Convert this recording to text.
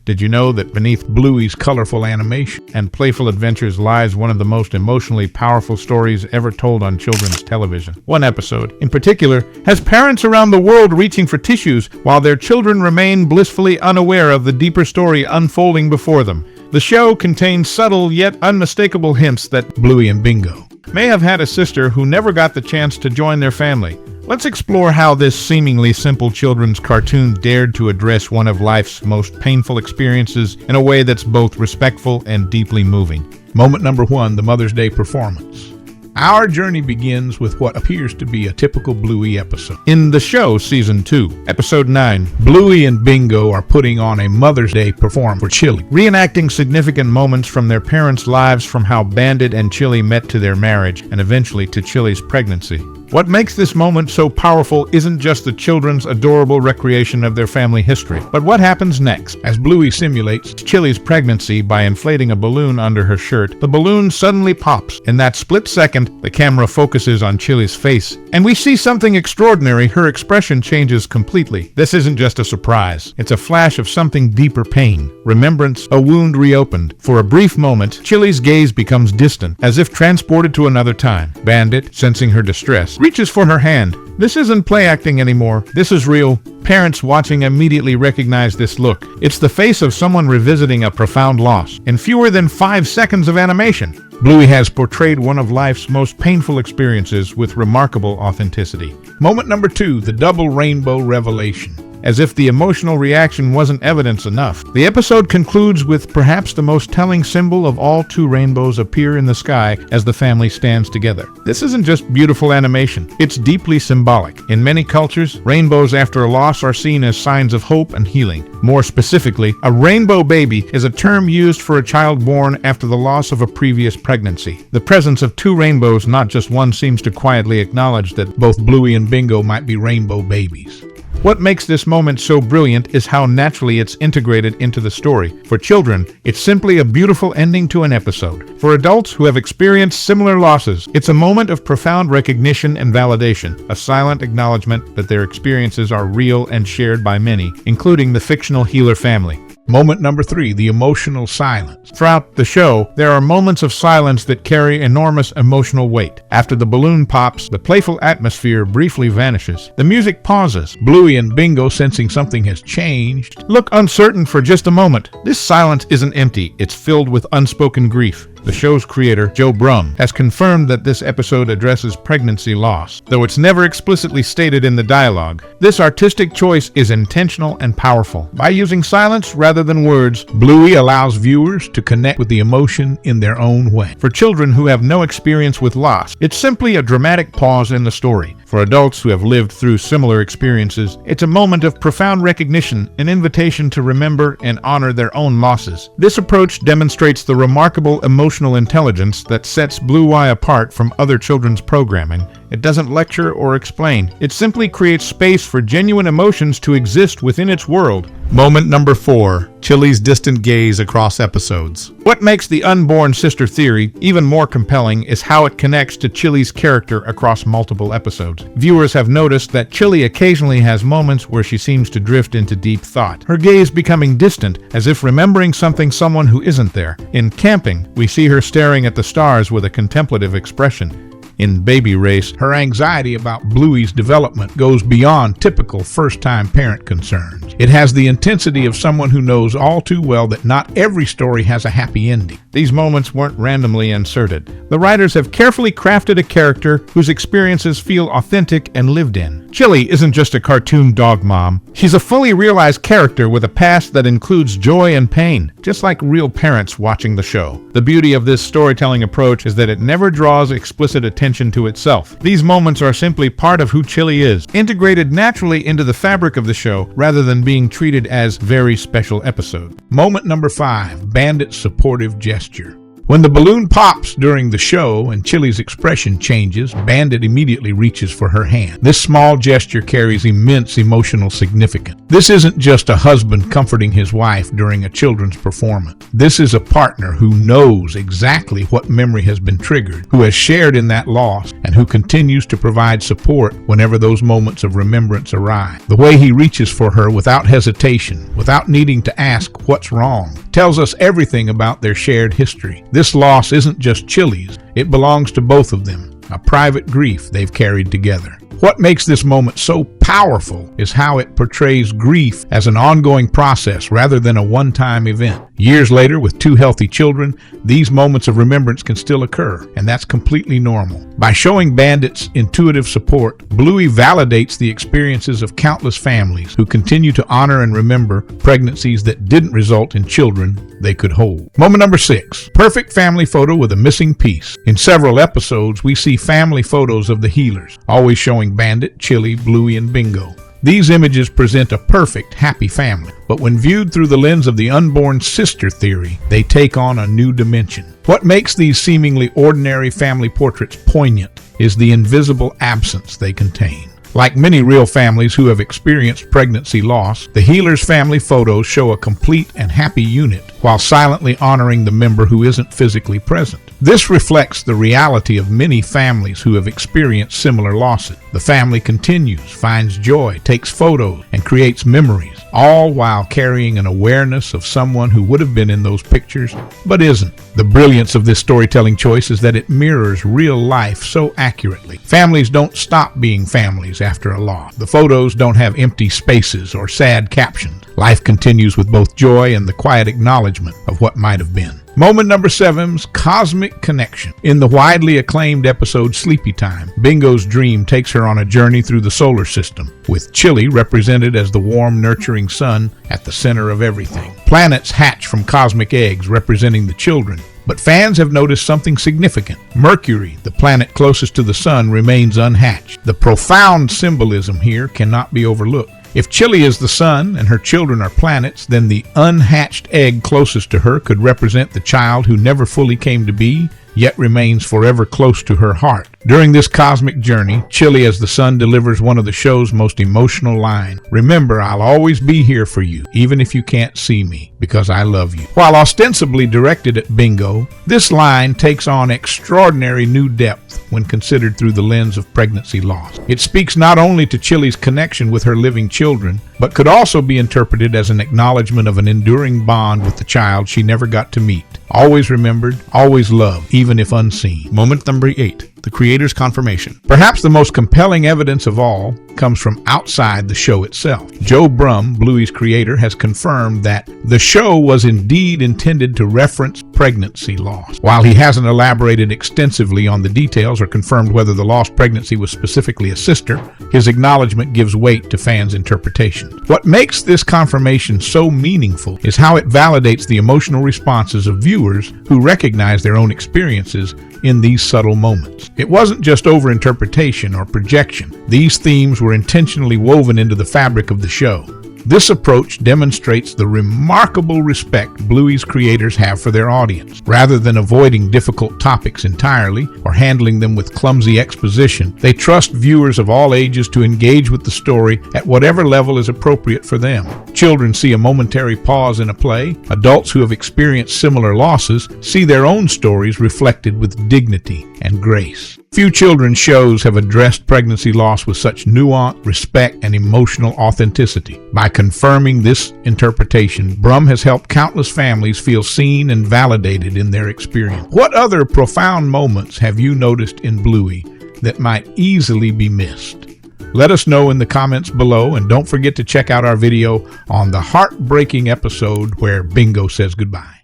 Did you know that beneath Bluey's colorful animation and playful adventures lies one of the most emotionally powerful stories ever told on children's television? One episode, in particular, has parents around the world reaching for tissues while their children remain blissfully unaware of the deeper story unfolding before them. The show contains subtle yet unmistakable hints that Bluey and Bingo may have had a sister who never got the chance to join their family. Let's explore how this seemingly simple children's cartoon dared to address one of life's most painful experiences in a way that's both respectful and deeply moving. Moment number 1, the Mother's Day performance. Our journey begins with what appears to be a typical Bluey episode. In the show, Season 2, Episode 9, Bluey and Bingo are putting on a Mother's Day performance for Chili, reenacting significant moments from their parents' lives, from how Bandit and Chili met to their marriage and eventually to Chili's pregnancy. What makes this moment so powerful isn't just the children's adorable recreation of their family history, but what happens next. As Bluey simulates Chili's pregnancy by inflating a balloon under her shirt, the balloon suddenly pops. In that split second, the camera focuses on Chili's face, and we see something extraordinary. Her expression changes completely. This isn't just a surprise. It's a flash of something deeper: pain, remembrance, a wound reopened. For a brief moment, Chili's gaze becomes distant, as if transported to another time. Bandit, sensing her distress, reaches for her hand. This isn't play acting anymore. This is real. Parents watching immediately recognize this look. It's the face of someone revisiting a profound loss. In fewer than 5 seconds of animation, Bluey has portrayed one of life's most painful experiences with remarkable authenticity. Moment number 2, the double rainbow revelation. As if the emotional reaction wasn't evidence enough, the episode concludes with perhaps the most telling symbol of all: 2 rainbows appear in the sky as the family stands together. This isn't just beautiful animation, it's deeply symbolic. In many cultures, rainbows after a loss are seen as signs of hope and healing. More specifically, a rainbow baby is a term used for a child born after the loss of a previous pregnancy. The presence of 2 rainbows, not just one, seems to quietly acknowledge that both Bluey and Bingo might be rainbow babies. What makes this moment so brilliant is how naturally it's integrated into the story. For children, it's simply a beautiful ending to an episode. For adults who have experienced similar losses, it's a moment of profound recognition and validation, a silent acknowledgement that their experiences are real and shared by many, including the fictional Healer family. Moment number 3, the emotional silence. Throughout the show, there are moments of silence that carry enormous emotional weight. After the balloon pops, the playful atmosphere briefly vanishes. The music pauses. Bluey and Bingo, sensing something has changed, look uncertain for just a moment. This silence isn't empty, it's filled with unspoken grief. The show's creator, Joe Brum, has confirmed that this episode addresses pregnancy loss. Though it's never explicitly stated in the dialogue, this artistic choice is intentional and powerful. By using silence rather than words, Bluey allows viewers to connect with the emotion in their own way. For children who have no experience with loss, it's simply a dramatic pause in the story. For adults who have lived through similar experiences, it's a moment of profound recognition, an invitation to remember and honor their own losses. This approach demonstrates the remarkable emotional intelligence that sets Bluey apart from other children's programming. It doesn't lecture or explain. It simply creates space for genuine emotions to exist within its world. Moment number 4, Chili's distant gaze across episodes. What makes the Unborn sister theory even more compelling is how it connects to Chili's character across multiple episodes. Viewers have noticed that Chili occasionally has moments where she seems to drift into deep thought, her gaze becoming distant, as if remembering someone who isn't there. In Camping, we see her staring at the stars with a contemplative expression. In Baby Race, her anxiety about Bluey's development goes beyond typical first-time parent concerns. It has the intensity of someone who knows all too well that not every story has a happy ending. These moments weren't randomly inserted. The writers have carefully crafted a character whose experiences feel authentic and lived in. Chili isn't just a cartoon dog mom. She's a fully realized character with a past that includes joy and pain, just like real parents watching the show. The beauty of this storytelling approach is that it never draws explicit attention to itself. These moments are simply part of who Chili is, integrated naturally into the fabric of the show rather than being treated as very special episode. Moment number 5, Bandit's supportive gesture. When the balloon pops during the show and Chili's expression changes, Bandit immediately reaches for her hand. This small gesture carries immense emotional significance. This isn't just a husband comforting his wife during a children's performance. This is a partner who knows exactly what memory has been triggered, who has shared in that loss, and who continues to provide support whenever those moments of remembrance arrive. The way he reaches for her without hesitation, without needing to ask what's wrong, tells us everything about their shared history. This loss isn't just Chili's, it belongs to both of them, a private grief they've carried together. What makes this moment so powerful is how it portrays grief as an ongoing process rather than a one-time event. Years later, with two healthy children, these moments of remembrance can still occur, and that's completely normal. By showing Bandit's intuitive support, Bluey validates the experiences of countless families who continue to honor and remember pregnancies that didn't result in children they could hold. Moment number 6. Perfect family photo with a missing piece. In several episodes, we see family photos of the healers, always showing Bandit, Chili, Bluey, and Bingo. These images present a perfect, happy family, but when viewed through the lens of the unborn sister theory, they take on a new dimension. What makes these seemingly ordinary family portraits poignant is the invisible absence they contain. Like many real families who have experienced pregnancy loss, the healers' family photos show a complete and happy unit while silently honoring the member who isn't physically present. This reflects the reality of many families who have experienced similar losses. The family continues, finds joy, takes photos, and creates memories, all while carrying an awareness of someone who would have been in those pictures but isn't. The brilliance of this storytelling choice is that it mirrors real life so accurately. Families don't stop being families after a loss. The photos don't have empty spaces or sad captions. Life continues with both joy and the quiet acknowledgement of what might have been. Moment number 7's cosmic connection. In the widely acclaimed episode Sleepy Time, Bingo's dream takes her on a journey through the solar system, with Chili represented as the warm, nurturing sun at the center of everything. Planets hatch from cosmic eggs representing the children, but fans have noticed something significant. Mercury, the planet closest to the sun, remains unhatched. The profound symbolism here cannot be overlooked. If Chili is the sun and her children are planets, then the unhatched egg closest to her could represent the child who never fully came to be, yet remains forever close to her heart. During this cosmic journey, Chili as the sun delivers one of the show's most emotional lines. "Remember, I'll always be here for you, even if you can't see me, because I love you." While ostensibly directed at Bingo, this line takes on extraordinary new depth when considered through the lens of pregnancy loss. It speaks not only to Chili's connection with her living children, but could also be interpreted as an acknowledgement of an enduring bond with the child she never got to meet. Always remembered, always loved, even if unseen. Moment number 8. The creator's confirmation. Perhaps the most compelling evidence of all comes from outside the show itself. Joe Brumm, Bluey's creator, has confirmed that the show was indeed intended to reference pregnancy loss. While he hasn't elaborated extensively on the details or confirmed whether the lost pregnancy was specifically a sister, his acknowledgement gives weight to fans' interpretations. What makes this confirmation so meaningful is how it validates the emotional responses of viewers who recognize their own experiences in these subtle moments. It wasn't just overinterpretation or projection. These themes were intentionally woven into the fabric of the show. This approach demonstrates the remarkable respect Bluey's creators have for their audience. Rather than avoiding difficult topics entirely or handling them with clumsy exposition, they trust viewers of all ages to engage with the story at whatever level is appropriate for them. Children see a momentary pause in a play. Adults who have experienced similar losses see their own stories reflected with dignity and grace. Few children's shows have addressed pregnancy loss with such nuance, respect, and emotional authenticity. By confirming this interpretation, Brumm has helped countless families feel seen and validated in their experience. What other profound moments have you noticed in Bluey that might easily be missed? Let us know in the comments below, and don't forget to check out our video on the heartbreaking episode where Bingo says goodbye.